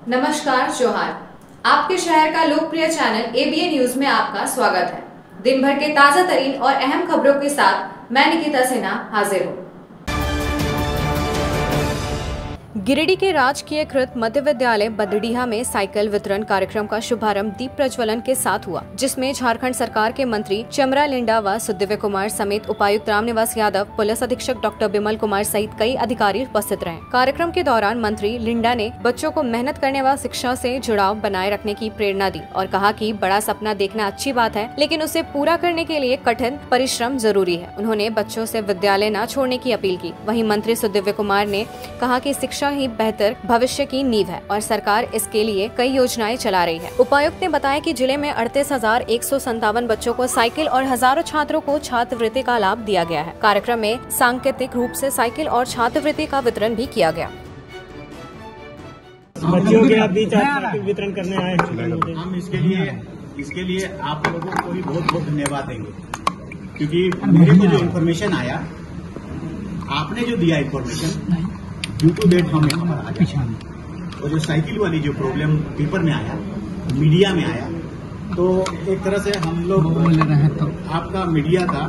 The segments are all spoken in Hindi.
नमस्कार जोहार। आपके शहर का लोकप्रिय चैनल एबीएन न्यूज में आपका स्वागत है। दिन भर के ताजा तरीन और अहम खबरों के साथ मैं निकिता सिन्हा हाजिर हूँ। गिरिडीह के राजकीय कृत मध्य विद्यालय बदडीहा में साइकिल वितरण कार्यक्रम का शुभारंभ दीप प्रज्वलन के साथ हुआ, जिसमें झारखंड सरकार के मंत्री चमरा लिंडा व सुदिव्य कुमार समेत उपायुक्त रामनिवास यादव, पुलिस अधीक्षक डॉक्टर बिमल कुमार सहित कई अधिकारी उपस्थित रहे। कार्यक्रम के दौरान मंत्री लिंडा ने बच्चों को मेहनत करने व शिक्षा से जुड़ाव बनाए रखने की प्रेरणा दी और कहा कि बड़ा सपना देखना अच्छी बात है, लेकिन उसे पूरा करने के लिए कठिन परिश्रम जरूरी है। उन्होंने बच्चों से विद्यालय न छोड़ने की अपील की। वहीं मंत्री सुदिव्य कुमार ने कहा कि शिक्षा ही बेहतर भविष्य की नींव है और सरकार इसके लिए कई योजनाएं चला रही है। उपायुक्त ने बताया कि जिले में 38,157 बच्चों को साइकिल और हजारों छात्रों को छात्रवृत्ति का लाभ दिया गया है। कार्यक्रम में सांकेतिक रूप से साइकिल और छात्रवृत्ति का वितरण भी किया गया। बच्चों के बीच वितरण करने आए हैं। हम इसके लिए आप लोगों को भी बहुत बहुत धन्यवाद देंगे, क्योंकि मेरे को जो इन्फॉर्मेशन आया, आपने जो दिया इन्फॉर्मेशन, ड्यू टू डेट हमें हमारा आया। और जो साइकिल वाली जो प्रॉब्लम पेपर में आया, मीडिया में आया, तो एक तरह से हम लोग तो आपका मीडिया का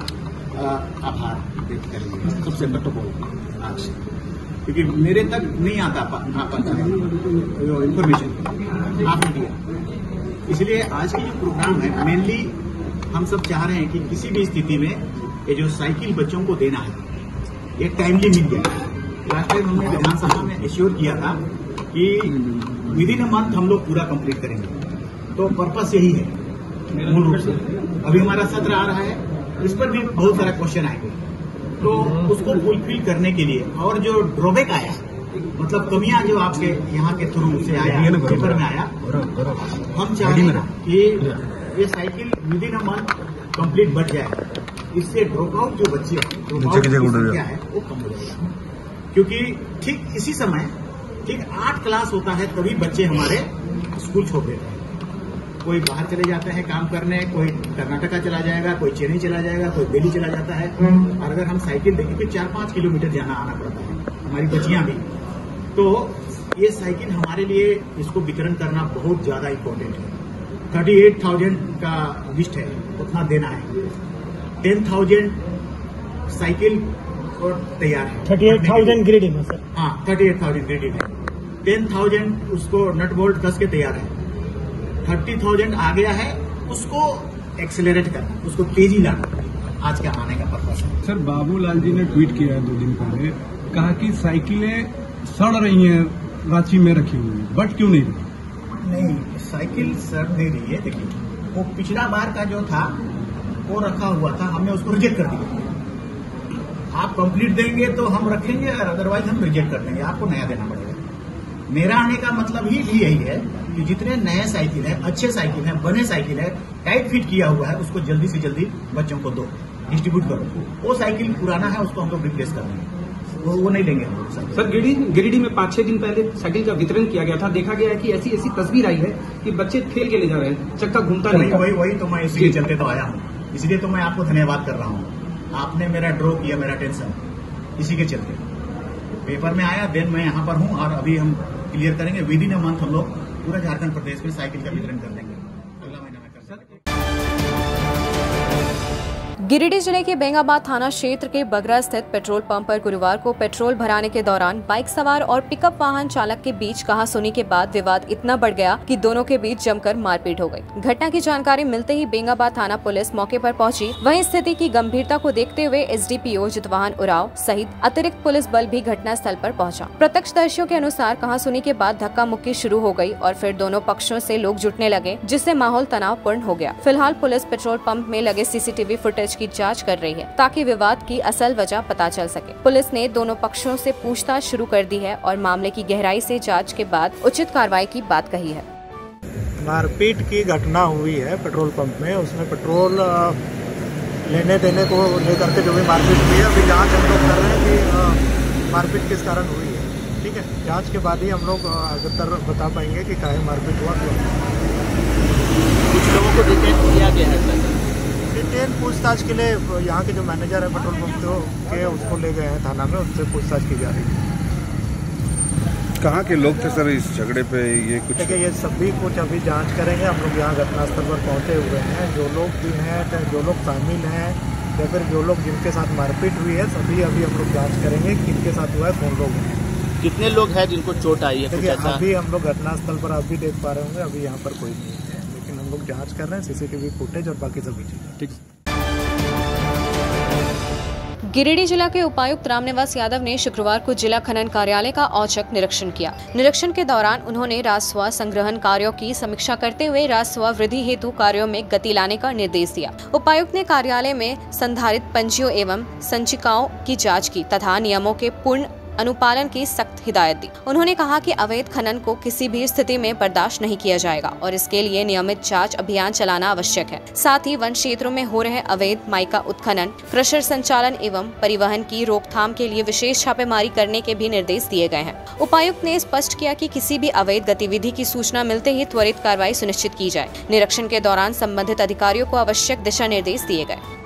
आभार व्यक्त करेंगे सबसे बड़ा आज, क्योंकि मेरे तक नहीं आता इन्फॉर्मेशन आपने दिया। इसलिए आज की जो प्रोग्राम है, मेनली हम सब चाह रहे हैं कि किसी भी स्थिति में ये जो साइकिल बच्चों को देना है, ये टाइमली मिल जाए। लास्ट टाइम हमने विधानसभा में एश्योर किया था कि विद इन अ मंथ हम लोग पूरा कंप्लीट करेंगे, तो पर्पस यही है मूल रूप से। अभी हमारा सत्र आ रहा है, इस पर भी बहुत सारा क्वेश्चन आएंगे, तो उसको फुलफिल करने के लिए और जो ड्रॉबैक आया, मतलब कमियां जो आपके यहाँ के थ्रू से आया, पेपर में आया, हम चाह रहे हैं कि ये cycle with in a month complete बढ़ जाए। इससे ड्रॉप आउट जो बच्चे है वो कम हो जाएगा, क्योंकि ठीक इसी समय ठीक 8 क्लास होता है तभी बच्चे हमारे स्कूल छोड़ देते हैं। कोई बाहर चले जाते हैं काम करने, कोई कर्नाटका चला जाएगा, कोई चेन्नई चला जाएगा, कोई दिल्ली चला जाता है। और अगर हम साइकिल देखें तो 4-5 किलोमीटर जाना आना पड़ता है, हमारी बच्चियां भी। तो ये साइकिल हमारे लिए इसको वितरण करना बहुत ज्यादा इम्पोर्टेंट है। 38,000 का लिस्ट है, उतना देना है। 10,000 साइकिल और तैयार है। 38,000 गिरिडीह में सर। हाँ, 38,000 गिरिडीह में। 10,000 उसको नट बोल्ट कस के तैयार है। 30,000 आ गया है, उसको एक्सेलरेट करना, उसको तेजी लाना आज का आने का पर्पस है। सर, बाबूलाल जी ने ट्वीट किया है 2 दिन पहले, कहा कि साइकिलें सड़ रही हैं, रांची में रखी हुई, बट क्यों नहीं? नहीं, साइकिल सड़ नहीं रही है। देखिए, वो पिछला बार का जो था वो रखा हुआ था, हमने उसको रिजेक्ट कर दिया। आप कंप्लीट देंगे तो हम रखेंगे, और अदरवाइज हम रिजेक्ट कर देंगे, आपको नया देना पड़ेगा। मेरा आने का मतलब ही यही है कि जितने नए साइकिल है, अच्छे साइकिल है, बने साइकिल है, टाइट फिट किया हुआ है, उसको जल्दी से जल्दी बच्चों को दो, डिस्ट्रीब्यूट करो। वो साइकिल पुराना है, उसको हम लोग रिप्लेस कर देंगे, वो नहीं लेंगे हम लोग। सर, गिरिडीह में 5-6 दिन पहले साइकिल का वितरण किया गया था। देखा गया है कि ऐसी तस्वीर आई है कि बच्चे ठेल के ले जा रहे हैं, चक्का घूमता नहीं। वही तो मैं इसलिए चलते तो आया हूँ, इसलिए तो मैं आपको धन्यवाद कर रहा हूँ। आपने मेरा ड्रॉ किया, मेरा टेंशन, इसी के चलते पेपर में आया, देन मैं यहाँ पर हूँ और अभी हम क्लियर करेंगे। विद इन अ मंथ हम लोग पूरा झारखंड प्रदेश में साइकिल का वितरण कर देंगे। अगला महीना में कर सकते। गिरिडीह जिले के बेंगाबाद थाना क्षेत्र के बगरा स्थित पेट्रोल पंप पर गुरुवार को पेट्रोल भराने के दौरान बाइक सवार और पिकअप वाहन चालक के बीच कहासुनी के बाद विवाद इतना बढ़ गया कि दोनों के बीच जमकर मारपीट हो गई। घटना की जानकारी मिलते ही बेंगाबाद थाना पुलिस मौके पर पहुंची। वहीं स्थिति की गंभीरता को देखते हुए एसडीपीओ जितवाहन उराव सहित अतिरिक्त पुलिस बल भी घटना स्थल पर पहुंचा। प्रत्यक्षदर्शियों के अनुसार कहासुनी के बाद धक्का मुक्की शुरू हो गई और फिर दोनों पक्षों से लोग जुटने लगे, जिससे माहौल तनावपूर्ण हो गया। फिलहाल पुलिस पेट्रोल पंप में लगे सीसीटीवी फुटेज की जांच कर रही है, ताकि विवाद की असल वजह पता चल सके। पुलिस ने दोनों पक्षों से पूछताछ शुरू कर दी है और मामले की गहराई से जांच के बाद उचित कार्रवाई की बात कही है। मारपीट की घटना हुई है पेट्रोल पंप में, उसमें पेट्रोल लेने देने को लेकर के जो भी मारपीट हुई है, अभी जांच हम लोग कर रहे हैं कि मारपीट किस कारण हुई है। ठीक है, जांच के बाद ही हम लोग अगर बता पाएंगे कि काहे मारपीट हुआ। कुछ लोगों को डिटेन किया गया है। डिटेन पूछताछ के लिए यहाँ के जो मैनेजर है पेट्रोल पंप के, उसको ले गए हैं थाना में, उससे पूछताछ की जा रही है। कहाँ के लोग थे सर इस झगड़े पे? ये कुछ देखिए, ये सभी कुछ अभी जांच करेंगे। हम लोग यहाँ घटनास्थल पर पहुँचे हुए हैं। जो लोग भी हैं, जो लोग शामिल हैं या फिर जो लोग जिनके साथ मारपीट हुई है, सभी अभी हम लोग जांच करेंगे किनके साथ हुआ है, कौन लोग हैं। कितने लोग हैं जिनको चोट आई है? देखिए, अभी हम लोग घटनास्थल पर अभी देख पा रहे होंगे, अभी यहाँ पर कोई नहीं है, लेकिन हम लोग जांच कर रहे हैं CCTV फुटेज और बाकी सभी चीज़ें। ठीक। गिरिडीह जिला के उपायुक्त रामनिवास यादव ने शुक्रवार को जिला खनन कार्यालय का औचक निरीक्षण किया। निरीक्षण के दौरान उन्होंने राजस्व संग्रहण कार्यों की समीक्षा करते हुए राजस्व वृद्धि हेतु कार्यों में गति लाने का निर्देश दिया। उपायुक्त ने कार्यालय में संधारित पंजियों एवं संचिकाओं की जांच की तथा नियमों के पूर्ण अनुपालन की सख्त हिदायत दी। उन्होंने कहा कि अवैध खनन को किसी भी स्थिति में बर्दाश्त नहीं किया जाएगा और इसके लिए नियमित जांच अभियान चलाना आवश्यक है। साथ ही वन क्षेत्रों में हो रहे अवैध माइका उत्खनन, क्रशर संचालन एवं परिवहन की रोकथाम के लिए विशेष छापेमारी करने के भी निर्देश दिए गए हैं। उपायुक्त ने स्पष्ट किया कि किसी भी अवैध गतिविधि की सूचना मिलते ही त्वरित कार्रवाई सुनिश्चित की जाए। निरीक्षण के दौरान संबंधित अधिकारियों को आवश्यक दिशा निर्देश दिए गए।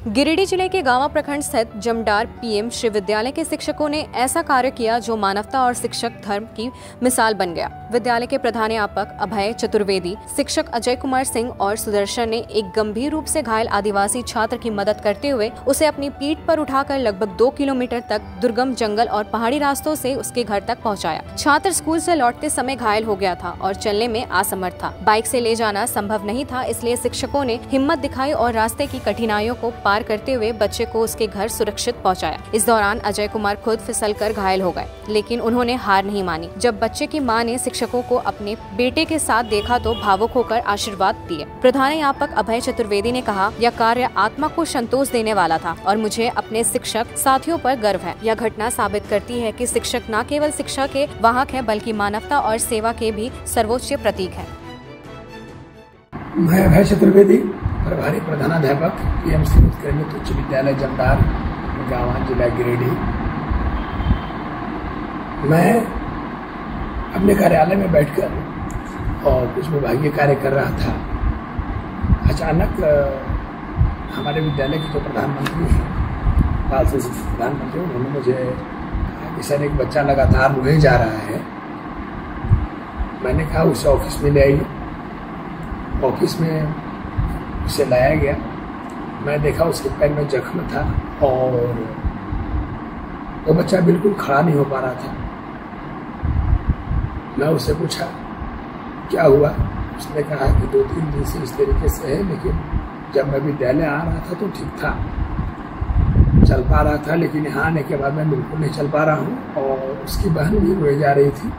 गिरिडीह जिले के गांवा प्रखंड स्थित जमडार PM श्री विद्यालय के शिक्षकों ने ऐसा कार्य किया जो मानवता और शिक्षक धर्म की मिसाल बन गया। विद्यालय के प्रधानाध्यापक अभय चतुर्वेदी, शिक्षक अजय कुमार सिंह और सुदर्शन ने एक गंभीर रूप से घायल आदिवासी छात्र की मदद करते हुए उसे अपनी पीठ पर उठाकर लगभग 2 किलोमीटर तक दुर्गम जंगल और पहाड़ी रास्तों से उसके घर तक पहुंचाया। छात्र स्कूल से लौटते समय घायल हो गया था और चलने में असमर्थ था। बाइक से ले जाना संभव नहीं था, इसलिए शिक्षकों ने हिम्मत दिखाई और रास्ते की कठिनाइयों को पार करते हुए बच्चे को उसके घर सुरक्षित पहुंचाया। इस दौरान अजय कुमार खुद फिसलकर घायल हो गए, लेकिन उन्होंने हार नहीं मानी। जब बच्चे की मां ने शिक्षकों को अपने बेटे के साथ देखा तो भावुक होकर आशीर्वाद दिए। प्रधानाध्यापक अभय चतुर्वेदी ने कहा, यह कार्य आत्मा को संतोष देने वाला था और मुझे अपने शिक्षक साथियों पर गर्व है। यह घटना साबित करती है कि शिक्षक न केवल शिक्षा के वाहक है बल्कि मानवता और सेवा के भी सर्वोच्च प्रतीक है। मैं अभय चतुर्वेदी, प्रभारी प्रधानाध्यापक PM श्री उत्कृष्ट उच्च विद्यालय जमदार, गांवा, जिला गिरिडीह। मैं अपने कार्यालय में बैठकर और कुछ विभागीय कार्य कर रहा था। अचानक हमारे विद्यालय के जो प्रधानमंत्री हैं, बाल शिक्षा प्रधानमंत्री, उन्होंने मुझे कहा कि सर एक बच्चा लगातार रोए जा रहा है। मैंने कहा उसे ऑफिस में ले आइए। ऑफिस में उसे लाया गया। मैं देखा उसके पैर में जख्म था और वो बच्चा बिल्कुल खड़ा नहीं हो पा रहा था। मैं उससे पूछा क्या हुआ। उसने कहा कि 2-3 दिन से इस तरीके से है, लेकिन जब मैं विद्यालय आ रहा था तो ठीक था, चल पा रहा था, लेकिन यहाँ आने के बाद मैं बिल्कुल नहीं चल पा रहा हूँ। और उसकी बहन भी रोए जा रही थी।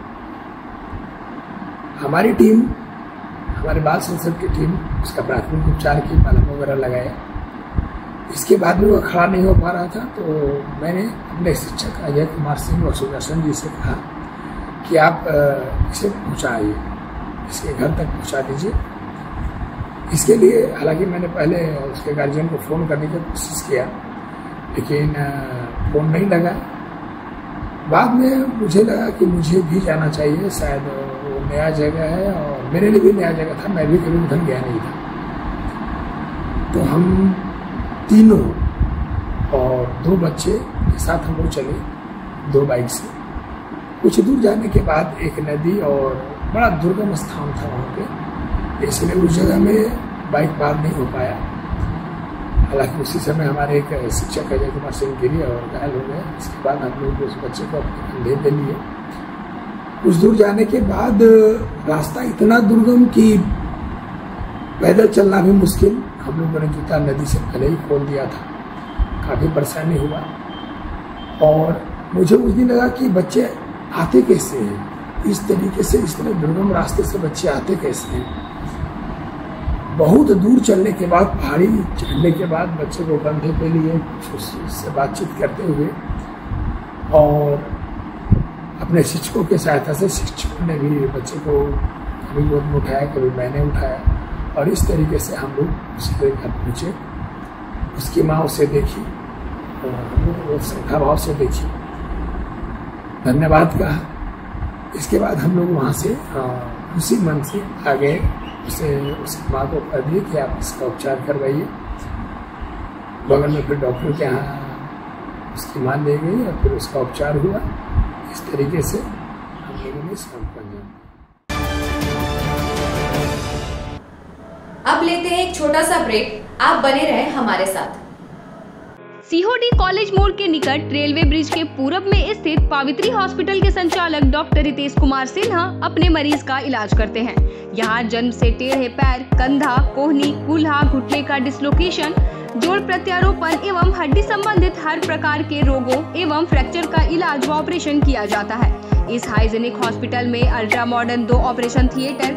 हमारी टीम, हमारे बाल संसद की टीम उसका प्राथमिक उपचार की, मलहम वगैरह लगाया। इसके बाद भी वो खड़ा नहीं हो पा रहा था, तो मैंने अपने शिक्षक अजय कुमार सिंह और सुदर्शन जी से कहा कि आप इसे पहुँचाइए, इसके घर तक पहुँचा दीजिए। इसके लिए हालांकि मैंने पहले उसके गार्जियन को फ़ोन करने की कोशिश किया, लेकिन फ़ोन नहीं लगा। बाद में मुझे लगा कि मुझे भी जाना चाहिए, शायद वो नया जगह है और मेरे लिए भी नया जगह था, मैं भी कभी उधर गया नहीं था। तो हम तीनों और 2 बच्चे के साथ हम लोग चले 2 बाइक से। कुछ दूर जाने के बाद एक नदी और बड़ा दुर्गम स्थान था वहाँ पे, इसलिए उस जगह में बाइक पार नहीं हो पाया। हालांकि उसी समय हमारे एक शिक्षक अजय कुमार सिंह गिरे और घायल हो गए। इसके बाद हम लोग उस बच्चे को अपने कंधे पे लिए। कुछ दूर जाने के बाद रास्ता इतना दुर्गम कि पैदल चलना भी मुश्किल। हम लोगों ने जूता नदी से पहले ही खोल दिया था, काफ़ी परेशानी हुआ। और मुझे उस दिन लगा कि बच्चे आते कैसे हैं इस तरीके से, इस तरह दुर्गम रास्ते से बच्चे आते कैसे हैं। बहुत दूर चलने के बाद, पहाड़ी चढ़ने के बाद बच्चे को कंधे पे लिए, उससे बातचीत करते हुए और अपने शिक्षकों की सहायता से शिक्षकों ने भी बच्चे को कभी गोद में उठाया, कभी मैंने उठाया और इस तरीके से हम लोग उसके घर पहुँचे। उसकी माँ उसे देखी और हम लोग श्रद्धा भाव से देखी, धन्यवाद कहा। इसके बाद हम लोग वहाँ से उसी मन से आ गए। उसकी माँ को कह दिए कि आप इसका उपचार करवाइए। बगल में फिर डॉक्टर के यहाँ उसकी मान दी गई और फिर उसका उपचार हुआ। इस तरीके से हम लोगों ने इस काम को अंजाम दिया। अब लेते हैं एक छोटा सा ब्रेक, आप बने रहें हमारे साथ। सीहोडी कॉलेज मोड़ के निकट रेलवे ब्रिज के पूरब में स्थित पावित्री हॉस्पिटल के संचालक डॉक्टर रितेश कुमार सिन्हा अपने मरीज का इलाज करते हैं। यहाँ जन्म से टेढ़े पैर, कंधा, कोहनी, कूल्हा, घुटने का डिसलोकेशन, जोड़ प्रत्यारोपण एवं हड्डी संबंधित हर प्रकार के रोगों एवं फ्रैक्चर का इलाज व ऑपरेशन किया जाता है। इस हाइजेनिक हॉस्पिटल में ultra modern 2 operation theatre,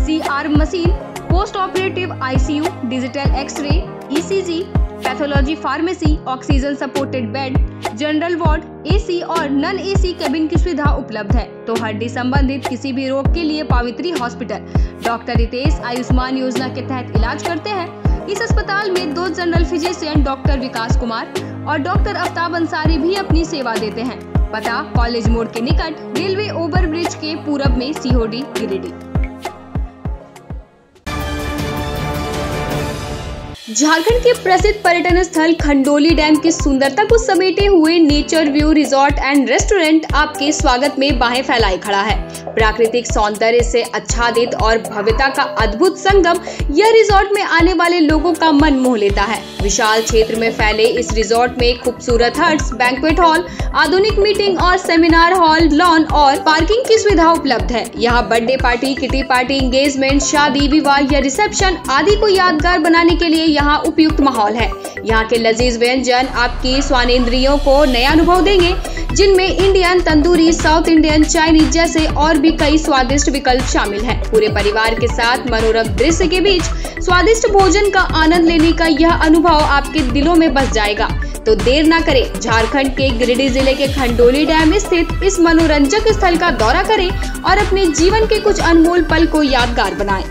CR machine, post operative ICU, digital x ray, ECG, pathology pharmacy, oxygen supported bed, general ward, AC और नॉन AC केबिन की सुविधा उपलब्ध है। तो हड्डी संबंधित किसी भी रोग के लिए पावित्री हॉस्पिटल डॉक्टर रितेश आयुष्मान योजना के तहत इलाज करते हैं। इस अस्पताल में 2 जनरल फिजिशियन डॉक्टर विकास कुमार और डॉक्टर आफ्ताब अंसारी भी अपनी सेवा देते हैं। पता कॉलेज मोड़ के निकट रेलवे ओवर ब्रिज के पूरब में, सीहोडी, गिरिडीह। झारखंड के प्रसिद्ध पर्यटन स्थल खंडोली डैम की सुंदरता को समेटे हुए nature view resort and restaurant आपके स्वागत में बाहें फैलाए खड़ा है। प्राकृतिक सौंदर्य से आच्छादित और भव्यता का अद्भुत संगम यह रिजॉर्ट में आने वाले लोगों का मन मोह लेता है। विशाल क्षेत्र में फैले इस रिजॉर्ट में खूबसूरत हट्स, बैंक्वेट हॉल, आधुनिक मीटिंग और सेमिनार हॉल, लॉन और पार्किंग की सुविधा उपलब्ध है। यहाँ birthday party, kitty party, engagement, शादी, विवाह या रिसेप्शन आदि को यादगार बनाने के लिए यहाँ उपयुक्त माहौल है। यहाँ के लजीज व्यंजन आपकी स्वानेंद्रियों को नया अनुभव देंगे, जिनमें Indian, tandoori, south Indian, Chinese जैसे और भी कई स्वादिष्ट विकल्प शामिल हैं। पूरे परिवार के साथ मनोरम दृश्य के बीच स्वादिष्ट भोजन का आनंद लेने का यह अनुभव आपके दिलों में बस जाएगा। तो देर ना करें, झारखंड के गिरिडीह जिले के खंडोली डैम स्थित इस मनोरंजक स्थल का दौरा करें और अपने जीवन के कुछ अनमोल पल को यादगार बनाएं।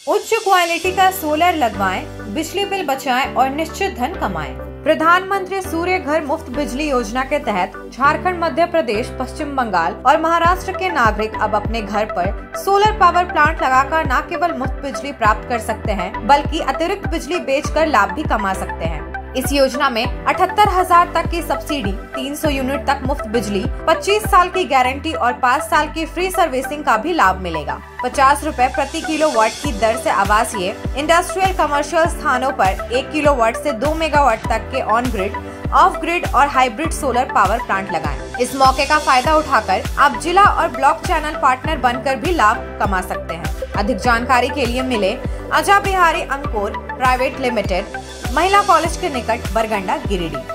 उच्च क्वालिटी का सोलर लगवाएं, बिजली बिल बचाएं और निश्चित धन कमाएं। प्रधानमंत्री सूर्य घर मुफ्त बिजली योजना के तहत झारखंड, मध्य प्रदेश, पश्चिम बंगाल और महाराष्ट्र के नागरिक अब अपने घर पर सोलर पावर प्लांट लगाकर न केवल मुफ्त बिजली प्राप्त कर सकते हैं, बल्कि अतिरिक्त बिजली बेचकर लाभ भी कमा सकते हैं। इस योजना में 78,000 तक की सब्सिडी, 300 यूनिट तक मुफ्त बिजली, 25 साल की गारंटी और 5 साल की फ्री सर्विसिंग का भी लाभ मिलेगा। 50 रुपए प्रति किलोवाट की दर से आवासीय, इंडस्ट्रियल, कमर्शियल स्थानों पर 1 किलोवाट से 2 मेगावाट तक के ऑन ग्रिड, ऑफ ग्रिड और हाइब्रिड सोलर पावर प्लांट लगाएं। इस मौके का फायदा उठाकर आप जिला और ब्लॉक चैनल पार्टनर बनकर भी लाभ कमा सकते हैं। अधिक जानकारी के लिए मिले अजा बिहारी अंकुर प्राइवेट लिमिटेड, महिला कॉलेज के निकट, बरगंडा, गिरिडीह।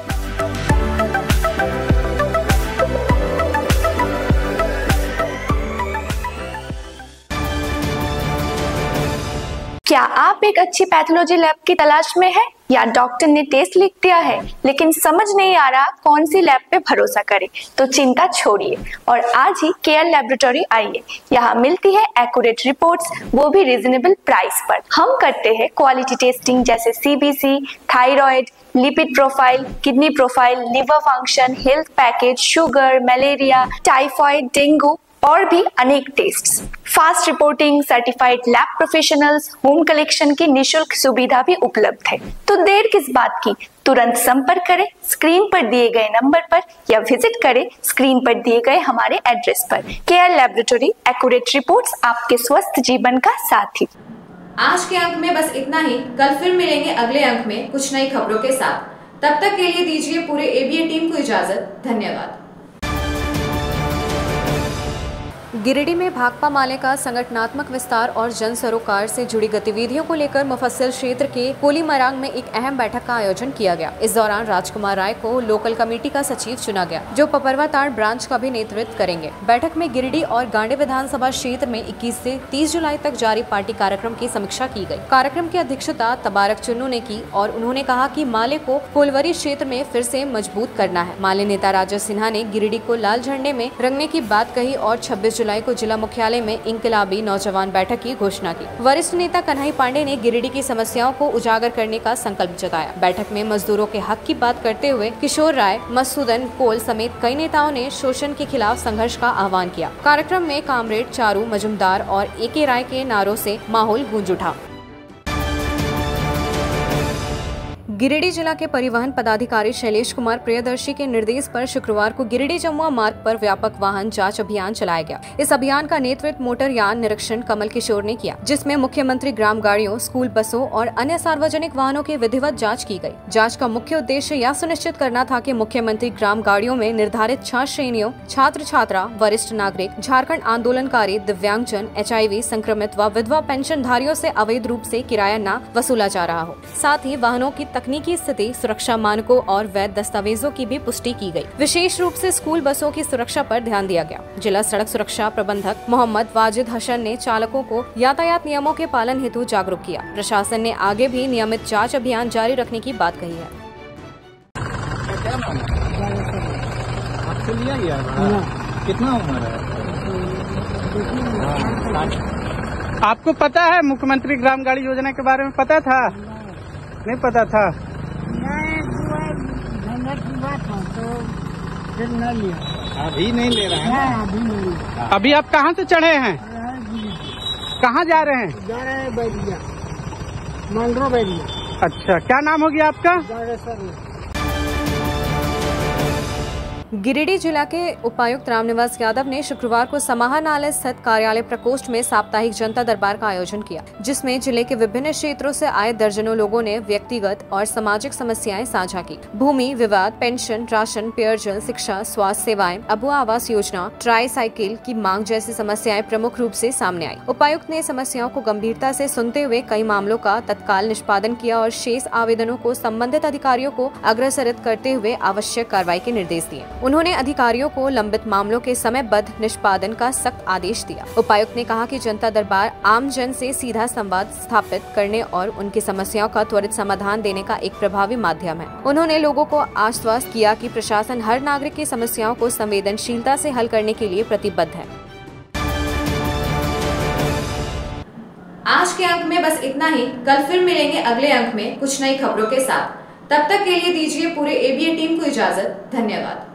क्या आप एक अच्छी पैथोलॉजी लैब की तलाश में हैं या डॉक्टर ने टेस्ट लिख दिया है लेकिन समझ नहीं आ रहा कौन सी लैब पे भरोसा करें? तो चिंता छोड़िए और आज ही केयर लैबोरेटरी आइए। यहाँ मिलती है एक्यूरेट रिपोर्ट्स, वो भी रीजनेबल प्राइस पर। हम करते हैं क्वालिटी टेस्टिंग जैसे CBC, thyroid, lipid profile, kidney profile, liver function, health package, sugar, malaria, typhoid, dengue और भी अनेक tests. Fast reporting, certified lab professionals, home collection की निशुल्क सुविधा भी उपलब्ध है। तो देर किस बात की, तुरंत संपर्क करें स्क्रीन पर दिए गए नंबर पर या विजिट करें स्क्रीन पर दिए गए हमारे एड्रेस पर। केयर लैबोरेटरी, एक्यूरेट रिपोर्ट्स, आपके स्वस्थ जीवन का साथी। आज के अंक में बस इतना ही। कल फिर मिलेंगे अगले अंक में कुछ नई खबरों के साथ। तब तक के लिए दीजिए पूरे ABA टीम को इजाजत। धन्यवाद। गिरिडीह में भाकपा माले का संगठनात्मक विस्तार और जन सरोकार से जुड़ी गतिविधियों को लेकर मुफस्सिल क्षेत्र के कोलीमरांग में एक अहम बैठक का आयोजन किया गया। इस दौरान राजकुमार राय को लोकल कमेटी का सचिव चुना गया, जो पपरवाताड़ ब्रांच का भी नेतृत्व करेंगे। बैठक में गिरिडीह और गांडे विधानसभा क्षेत्र में 21 से 30 जुलाई तक जारी पार्टी कार्यक्रम की समीक्षा की गई। कार्यक्रम की अध्यक्षता तबारक चुन्नू ने की और उन्होंने कहा कि माले को कोलवरी क्षेत्र में फिर से मजबूत करना है। माले नेता राजेश सिन्हा ने गिरिडीह को लाल झंडे में रंगने की बात कही और 26 जुलाई को जिला मुख्यालय में इंकलाबी नौजवान बैठक की घोषणा की। वरिष्ठ नेता कन्हई पांडे ने गिरिडीह की समस्याओं को उजागर करने का संकल्प जताया। बैठक में मजदूरों के हक की बात करते हुए किशोर राय, मसूदन कोल समेत कई नेताओं ने शोषण के खिलाफ संघर्ष का आह्वान किया। कार्यक्रम में कामरेड चारू मजुमदार और AK राय के नारों से माहौल गूंज उठा। गिरिडीह जिला के परिवहन पदाधिकारी शैलेश कुमार प्रियदर्शी के निर्देश पर शुक्रवार को गिरिडीह जमुआ मार्ग पर व्यापक वाहन जांच अभियान चलाया गया। इस अभियान का नेतृत्व मोटर यान निरीक्षण कमल किशोर ने किया, जिसमें मुख्यमंत्री ग्राम गाड़ियों, स्कूल बसों और अन्य सार्वजनिक वाहनों की विधिवत जांच की गई। जांच का मुख्य उद्देश्य यह सुनिश्चित करना था कि मुख्यमंत्री ग्राम गाड़ियों में निर्धारित 6 श्रेणियों छात्र छात्रा, वरिष्ठ नागरिक, झारखंड आंदोलनकारी, दिव्यांगजन, HIV संक्रमित व विधवा पेंशनधारियों से अवैध रूप से किराया न वसूला जा रहा हो। साथ ही वाहनों की तकनीकी स्थिति, सुरक्षा मानकों और वैध दस्तावेजों की भी पुष्टि की गई। विशेष रूप से स्कूल बसों की सुरक्षा पर ध्यान दिया गया। जिला सड़क सुरक्षा प्रबंधक मोहम्मद वाजिद हसन ने चालकों को यातायात नियमों के पालन हेतु जागरूक किया। प्रशासन ने आगे भी नियमित जांच अभियान जारी रखने की बात कही है। कितना उम्र है? आपको पता है मुख्यमंत्री ग्राम गाड़ी योजना के बारे में पता था? नहीं पता था? अभी नहीं ले रहा है। अभी नहीं। अभी आप कहाँ से चढ़े हैं? कहाँ जा रहे हैं? जा रहे हैं बैरिया, मंडरो बैरिया। अच्छा, क्या नाम होगी आपका? गिरिडीह जिला के उपायुक्त रामनिवास यादव ने शुक्रवार को समाहरणालय स्थित कार्यालय प्रकोष्ठ में साप्ताहिक जनता दरबार का आयोजन किया, जिसमें जिले के विभिन्न क्षेत्रों से आए दर्जनों लोगों ने व्यक्तिगत और सामाजिक समस्याएं साझा की। भूमि विवाद, पेंशन, राशन, पेयजल, शिक्षा, स्वास्थ्य सेवाएं, अबुआ आवास योजना, ट्राई साइकिल की मांग जैसी समस्याएं प्रमुख रूप से सामने आई। उपायुक्त ने समस्याओं को गंभीरता से सुनते हुए कई मामलों का तत्काल निष्पादन किया और शेष आवेदनों को संबंधित अधिकारियों को अग्रसरित करते हुए आवश्यक कार्रवाई के निर्देश दिए। उन्होंने अधिकारियों को लंबित मामलों के समयबद्ध निष्पादन का सख्त आदेश दिया। उपायुक्त ने कहा कि जनता दरबार आम जन से सीधा संवाद स्थापित करने और उनकी समस्याओं का त्वरित समाधान देने का एक प्रभावी माध्यम है। उन्होंने लोगों को आश्वस्त किया कि प्रशासन हर नागरिक की समस्याओं को संवेदनशीलता से हल करने के लिए प्रतिबद्ध है। आज के अंक में बस इतना ही। कल फिर मिलेंगे अगले अंक में कुछ नई खबरों के साथ। तब तक के लिए दीजिए पूरे ABN टीम को इजाजत। धन्यवाद।